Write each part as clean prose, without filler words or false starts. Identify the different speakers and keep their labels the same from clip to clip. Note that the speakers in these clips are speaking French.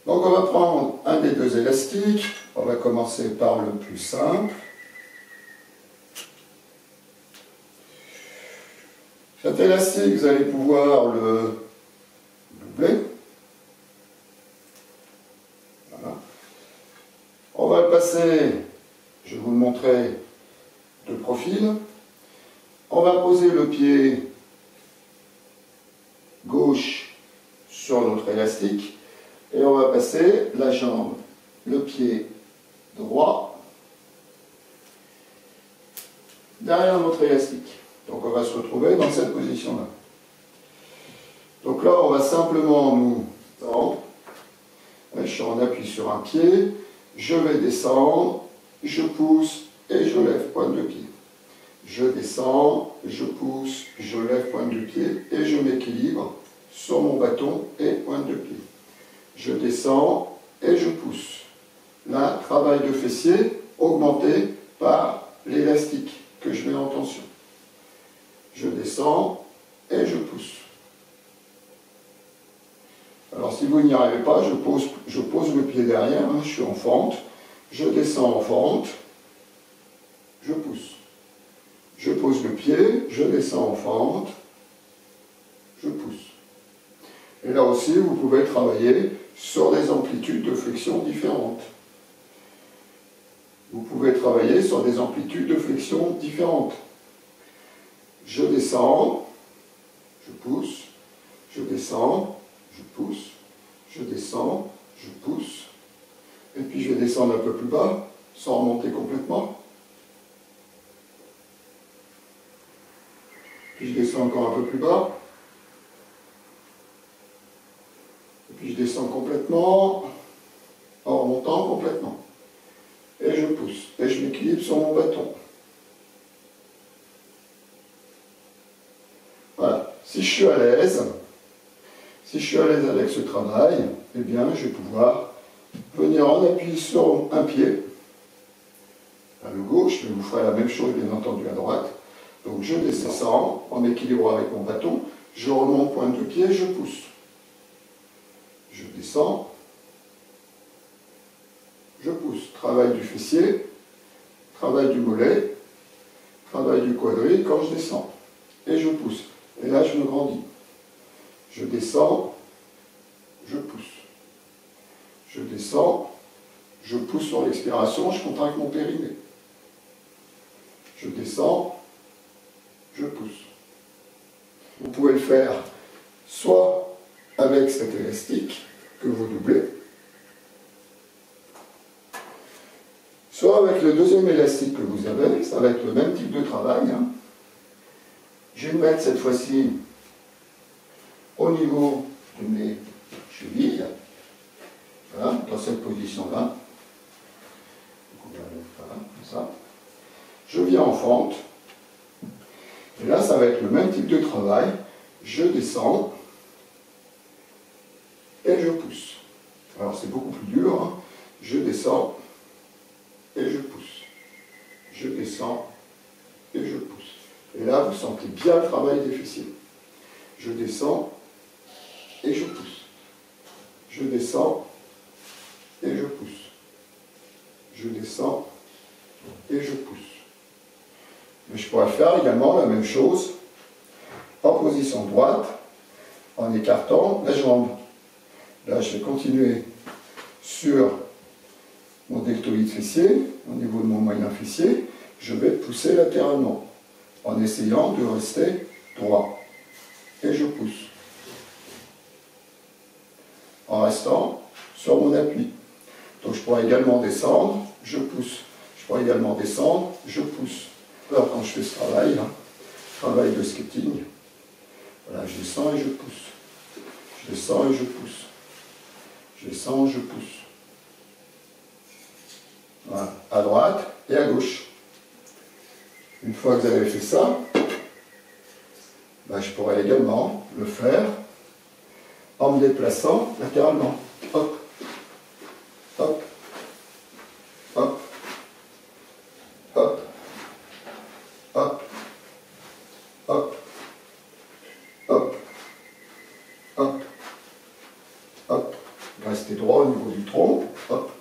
Speaker 1: Donc on va prendre un des deux élastiques, on va commencer par le plus simple. Cet élastique, vous allez pouvoir le doubler. Voilà. On va le passer, je vais vous le montrer, de profil. On va poser le pied gauche sur notre élastique et on va passer la jambe, le pied droit derrière notre élastique. Donc on va se retrouver dans cette position-là. Donc là, on va simplement nous tendre. Je suis en appui sur un pied, je vais descendre, je pousse et je lève pointe de pied. Je descends, je pousse, je lève pointe de pied et je m'équilibre sur mon bâton et pointe de pied. Je descends et je pousse. Là, travail de fessier augmenté par l'élastique que je mets en tension. Je descends et je pousse. Alors si vous n'y arrivez pas, je pose le pied derrière, hein, je suis en fente, je descends en fente, je pousse. Je pose le pied, je descends en fente, je pousse. Et là aussi, vous pouvez travailler sur des amplitudes de flexion différentes. Vous pouvez travailler sur des amplitudes de flexion différentes. Je descends, je pousse, je descends, je pousse, je descends, je pousse, et puis je vais descendre un peu plus bas, sans remonter complètement. Puis je descends encore un peu plus bas. Et puis je descends complètement, en remontant complètement. Et je pousse, et je m'équilibre sur mon bâton. Voilà, si je suis à l'aise, avec ce travail, eh bien je vais pouvoir venir en appui sur un pied, à le gauche, mais vous ferez la même chose bien entendu à droite. Donc je descends en équilibre avec mon bâton, je remonte pointe de pied, je pousse. Je descends, je pousse. Travail du fessier, travail du mollet, travail du quadrille quand je descends. Et je pousse. Et là je me grandis. Je descends, je pousse. Je descends, je pousse sur l'expiration, je contracte mon périnée. Je descends, je pousse. Vous pouvez le faire soit avec cet élastique que vous doublez, soit avec le deuxième élastique que vous avez, ça va être le même type de travail. Hein. Je vais le mettre cette fois-ci au niveau de mes chevilles, voilà, dans cette position-là. Voilà, comme ça. Je viens en fente, et là ça va être le même type de travail. Je descends et je pousse. Alors c'est beaucoup plus dur, hein. Je descends et je pousse. Je descends et je pousse. Et là vous sentez bien le travail des fessiers. Je descends et je pousse. Je descends et je pousse. Je descends et je pousse. Mais je pourrais faire également la même chose en position droite, en écartant la jambe. Là, je vais continuer sur mon deltoïde fessier, au niveau de mon moyen fessier. Je vais pousser latéralement, en essayant de rester droit. Et je pousse. En restant sur mon appui. Donc je pourrais également descendre, je pousse. Je pourrais également descendre, je pousse. Alors quand je fais ce travail, hein, travail de skating, voilà, je descends et je pousse. Je descends et je pousse. Je descends, je pousse. Voilà, à droite et à gauche. Une fois que vous avez fait ça, ben, je pourrais également le faire en me déplaçant latéralement. Hop, hop, hop, hop, hop, hop, hop, hop, hop. Restez droit. droit au niveau du tronc. Hop,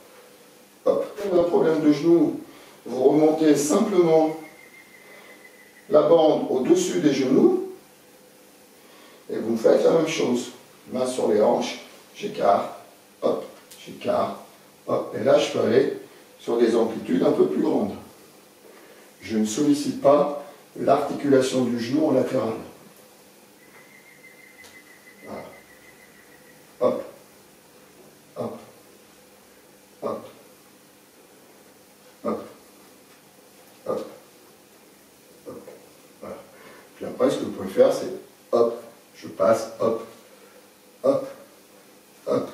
Speaker 1: hop. Si vous avez un problème de genou, vous remontez simplement la bande au-dessus des genoux et vous faites la même chose. Main sur les hanches, j'écarte, hop, j'écarte, hop. Et là, je peux aller sur des amplitudes un peu plus grandes. Je ne sollicite pas l'articulation du genou en latéral. Voilà. Hop, hop, hop, hop, hop, hop. Voilà. Puis après, ce que vous pouvez faire, c'est hop, je passe, hop, hop, hop.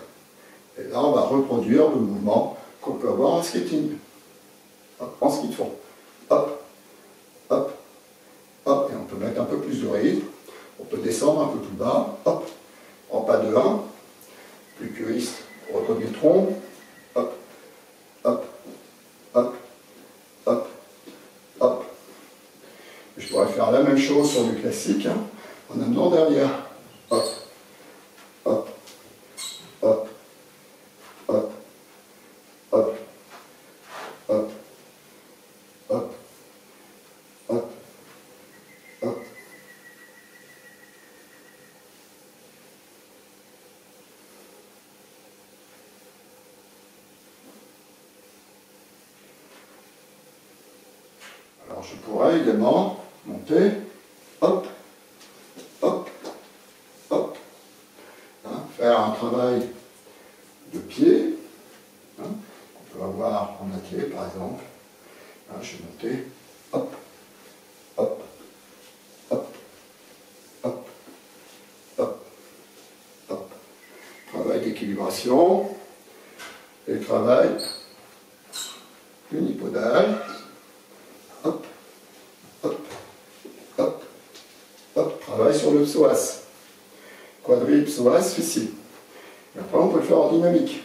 Speaker 1: Et là, on va reproduire le mouvement qu'on peut avoir en skating. Hop, en ski de fond. Hop, hop, hop. Et on peut mettre un peu plus de rythme. On peut descendre un peu plus bas. Hop, en pas de 1. Plus puriste, reconduit le tronc. Hop, hop, hop, hop, hop. Je pourrais faire la même chose sur du classique, hein, en amenant derrière. Hop, hop, hop, hop, hop, hop, hop, hop, hop. Alors je pourrais également monter, hop, hop, hop, hein, faire un travail de pied, hein, qu'on peut avoir en athlée par exemple. Hein, je vais monter, hop, hop, hop, hop, hop, hop. Travail d'équilibration et travail unipodal. Hop, hop, hop, hop. Travail sur le psoas. Quadriceps, psoas, fessier. Et après, on peut le faire en dynamique.